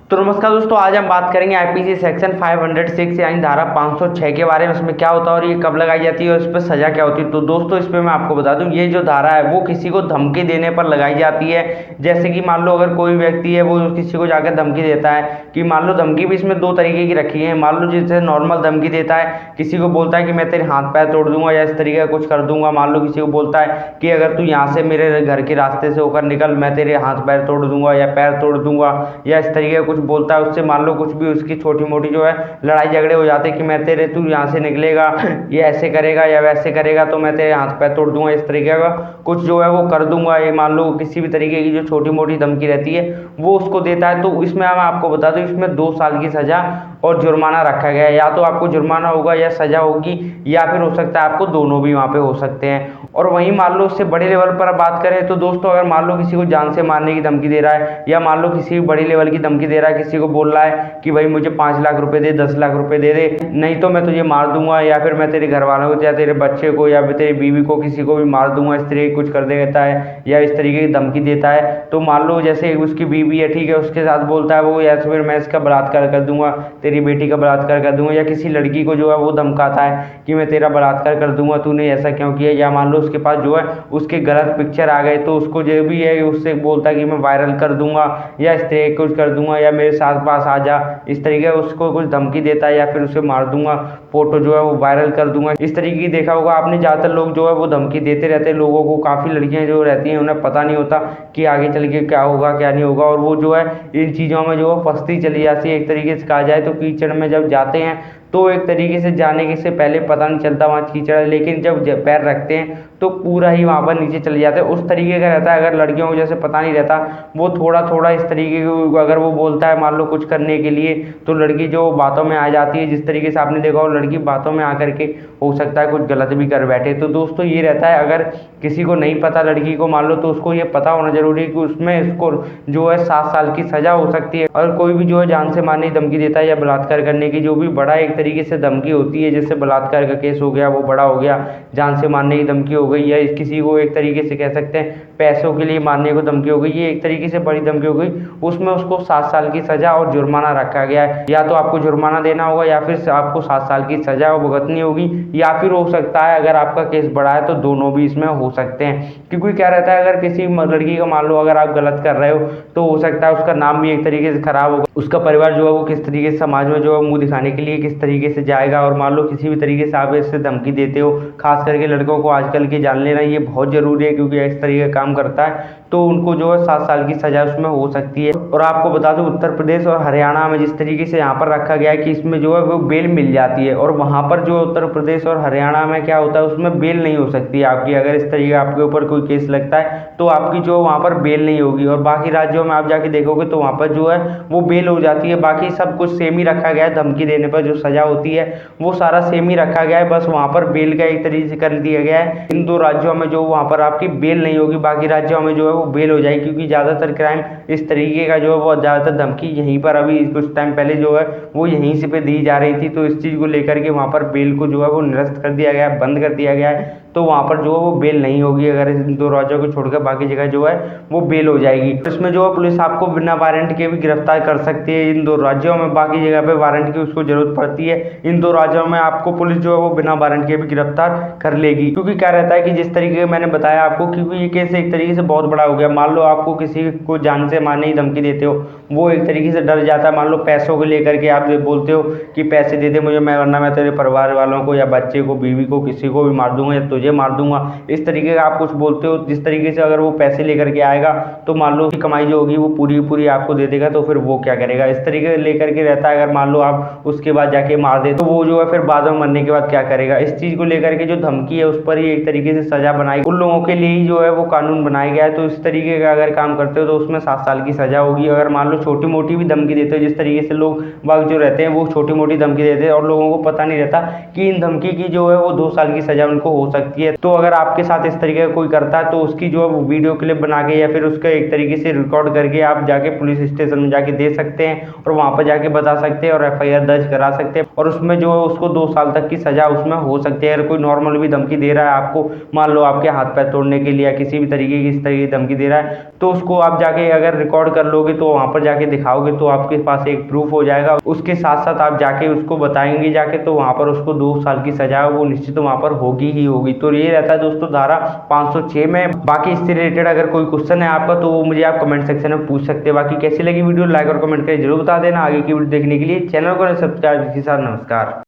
तो नमस्कार दोस्तों, आज हम बात करेंगे आईपीसी सेक्शन 506 यानी धारा 506 के बारे में। इसमें क्या होता है और ये कब लगाई जाती है और इस पर सजा क्या होती है। तो दोस्तों, इस पर मैं आपको बता दूं, ये जो धारा है वो किसी को धमकी देने पर लगाई जाती है। जैसे कि मान लो अगर कोई व्यक्ति है वो किसी को जाकर धमकी देता है कि मान लो धमकी भी इसमें दो तरीके की रखी है। मान लो जैसे नॉर्मल धमकी देता है, किसी को बोलता है कि मैं तेरे हाथ पैर तोड़ दूंगा या इस तरीके का कुछ कर दूंगा। मान लो किसी को बोलता है कि अगर तू यहाँ से मेरे घर के रास्ते से होकर निकल, मैं तेरे हाथ पैर तोड़ दूंगा या पैर तोड़ दूंगा, या इस तरीके का कुछ बोलता है। उससे मान लो कुछ भी उसकी छोटी मोटी जो है लड़ाई झगड़े हो जाते हैं कि मैं तेरे, तू यहाँ से निकलेगा, ये ऐसे करेगा या वैसे करेगा तो मैं तेरे हाथ पैर तोड़ दूंगा, इस तरीके का कुछ जो है वो कर दूंगा। ये मान लो किसी भी तरीके की जो छोटी मोटी धमकी रहती है वो उसको देता है। तो इसमें मैं आपको बता दूं, इसमें 2 साल की सजा और जुर्माना रखा गया है। या तो आपको जुर्माना होगा या सजा होगी, या फिर हो सकता है आपको दोनों भी वहाँ पे हो सकते हैं। और वहीं मान लो उससे बड़े लेवल पर बात करें तो दोस्तों, अगर मान लो किसी को जान से मारने की धमकी दे रहा है, या मान लो किसी बड़ी लेवल की धमकी दे रहा है, किसी को बोल रहा है कि भाई मुझे 5 लाख रुपए दे, 10 लाख रुपए दे दे, नहीं तो मैं तुझे मार दूंगा, या फिर मैं तेरे घर वालों को या तेरे बच्चे को या तेरी बीवी को किसी को भी मार दूंगा, इस तरीके कुछ कर देता है या इस तरीके की धमकी देता है। तो मान लो जैसे उसकी बीवी है, ठीक है, उसके साथ बोलता है वो, या फिर मैं इसका बलात्कार कर दूंगा, तेरी बेटी का बलात्कार कर दूंगा, या किसी लड़की को जो है वो धमकाता है कि मैं तेरा बलात्कार कर दूंगा, तूने ऐसा क्यों किया। या मान लो उसके पास जो है उसके गलत पिक्चर आ गए तो उसको जो भी है उससे बोलता है कि मैं वायरल कर दूंगा या इस तरीके कुछ कर दूंगा, या मेरे साथ पास आ जा, इस तरीके उसको कुछ धमकी देता है, या फिर उसे मार दूंगा, फोटो जो है वो वायरल कर दूंगा। इस तरीके की देखा होगा आपने, ज्यादातर लोग जो है वो धमकी देते रहते हैं लोगों को। काफी लड़कियां जो रहती हैं उन्हें पता नहीं होता कि आगे चल के क्या होगा क्या नहीं होगा, और वो जो है इन चीजों में जो है फंसती चली जाती है। एक तरीके से कहा जाए तो कीचड़ में जब जाते हैं तो एक तरीके से जाने के से पहले पता नहीं चलता वहाँ कीचड़ है, लेकिन जब पैर रखते हैं तो पूरा ही वहाँ पर नीचे चले जाते हैं। उस तरीके का रहता है। अगर लड़कियों को जैसे पता नहीं रहता, वो थोड़ा थोड़ा इस तरीके को अगर वो बोलता है मान लो कुछ करने के लिए, तो लड़की जो बातों में आ जाती है। जिस तरीके से आपने देखा हो लड़की बातों में आकर के हो सकता है कुछ गलत भी कर बैठे। तो दोस्तों ये रहता है, अगर किसी को नहीं पता लड़की को मान लो, तो उसको ये पता होना जरूरी है कि उसमें इसको जो है 7 साल की सजा हो सकती है। और कोई भी जो है जान से मारने की धमकी देता है या बलात्कार करने की, जो भी बड़ा एक तरीके से धमकी होती है, जैसे बलात्कार का केस हो गया वो बड़ा हो गया, जान से मारने की धमकी हो गई, या किसी को एक तरीके से कह सकते हैं पैसों के लिए मारने को धमकी हो गई, ये एक तरीके से बड़ी धमकी हो गई, उसमें उसको 7 साल की सजा और जुर्माना रखा गया है। या तो आपको जुर्माना देना होगा, या फिर आपको 7 साल की सजा भुगतनी होगी, या फिर हो सकता है अगर आपका केस बड़ा है तो दोनों भी इसमें हो सकते हैं। क्योंकि क्या रहता है, अगर किसी लड़की का मान लो अगर आप गलत कर रहे हो तो हो सकता है उसका नाम भी एक तरीके से खराब होगा, उसका परिवार जो है वो किस तरीके से समाज में जो है मुंह दिखाने के लिए किस तरीके से जाएगा। और मान लो किसी भी तरीके से आप इससे धमकी देते हो, खास करके लड़कों को आजकल के जान लेना ये बहुत जरूरी है, क्योंकि इस तरीके का काम करता है तो उनको जो है 7 साल की सजा उसमें हो सकती है। और आपको बता दूं, उत्तर प्रदेश और हरियाणा में जिस तरीके से यहाँ पर रखा गया है कि इसमें जो है वो बेल मिल जाती है, और वहाँ पर जो उत्तर प्रदेश और हरियाणा में क्या होता है उसमें बेल नहीं हो सकती है आपकी। अगर इस तरीके आपके ऊपर कोई केस लगता है तो आपकी जो वहाँ पर बेल नहीं होगी। और बाकी राज्यों में आप जाके देखोगे तो वहाँ पर जो है वो बेल हो जाती है। बाकी सब कुछ सेम ही रखा गया है, धमकी देने पर जो सजा होती है वो सारा सेम ही रखा गया है, बस वहाँ पर बेल का एक तरीके से कर दिया गया है। इन 2 राज्यों में जो वहाँ पर आपकी बेल नहीं होगी, बाकी राज्यों में जो है वो बेल हो जाएगी, क्योंकि ज़्यादातर क्राइम इस तरीके का जो है वो ज़्यादातर धमकी यहीं पर अभी कुछ टाइम पहले जो है वो यहीं से पे दी जा रही थी। तो इस चीज़ को लेकर के वहाँ पर बेल को जो है वो निरस्त कर दिया गया है, बंद कर दिया गया है। तो वहाँ पर जो है वो बेल नहीं होगी। अगर इन 2 राज्यों को छोड़कर बाकी जगह जो है वो बेल हो जाएगी। इसमें जो है पुलिस आपको बिना वारंट के भी गिरफ्तार कर सकती है इन 2 राज्यों में। बाकी जगह पे वारंट की उसको जरूरत पड़ती है, इन 2 राज्यों में आपको पुलिस जो है वो बिना वारंट के भी गिरफ्तार कर लेगी। क्योंकि क्या रहता है कि जिस तरीके से मैंने बताया आपको, क्योंकि ये केस एक तरीके से बहुत बड़ा हो गया। मान लो आपको किसी को जान से मारने की धमकी देते हो, वो एक तरीके से डर जाता है। मान लो पैसों को लेकर के आप बोलते हो कि पैसे दे दे मुझे, मैं वरना मैं तेरे परिवार वालों को या बच्चे को, बीवी को, किसी को भी मार दूंगा या तुझे मार दूंगा, इस तरीके का आप कुछ बोलते हो। जिस तरीके से अगर वो पैसे लेकर के आएगा तो मान लो उसकी कमाई जो होगी वो पूरी पूरी आपको दे देगा, तो फिर वो क्या करेगा, इस तरीके से लेकर के रहता है। अगर मान लो आप उसके बाद जाके मार दे तो वो जो है फिर बाद में मरने के बाद क्या करेगा। इस चीज को लेकर के जो धमकी है उस पर ही एक तरीके से सजा बनाई, उन लोगों के लिए ही जो है वो कानून बनाया गया है। तो इस तरीके का अगर काम करते हो तो उसमें 7 साल की सजा होगी। अगर मान लो छोटी मोटी भी धमकी देते हो, जिस तरीके से लोग बाग जो रहते हैं वो छोटी मोटी धमकी देते हैं और लोगों को पता नहीं रहता कि इन धमकी की जो है वो 2 साल की सजा उनको हो सकती है। तो अगर आपके साथ इस तरीके का कोई करता है तो उसकी जो है वो वीडियो क्लिप बना के या फिर उसका एक तरीके से रिकॉर्ड करके आप जाके पुलिस स्टेशन में जाके दे सकते हैं, और वहां पर जाके बता सकते हैं और FIR दर्ज करा सकते हैं। और उसमें जो उसको 2 साल तक की सज़ा उसमें हो सकती है। अगर कोई नॉर्मल भी धमकी दे रहा है आपको, मान लो आपके हाथ पैर तोड़ने के लिए या किसी भी तरीके की इस तरीके की धमकी दे रहा है, तो उसको आप जाके अगर रिकॉर्ड कर लोगे तो वहाँ पर जाके दिखाओगे तो आपके पास एक प्रूफ हो जाएगा। उसके साथ साथ आप जाके उसको बताएंगे जाके, तो वहाँ पर उसको 2 साल की सजा वो निश्चित वहाँ पर होगी ही होगी। तो ये रहता है दोस्तों धारा 506 में। बाकी इससे रिलेटेड अगर कोई क्वेश्चन है आपका तो वो मुझे आप कमेंट सेक्शन में पूछ सकते हैं। बाकी कैसी लगी वीडियो लाइक और कमेंट करके जरूर बता देना। आगे की वीडियो देखने के लिए चैनल को सब्सक्राइब के साथ नमस्कार।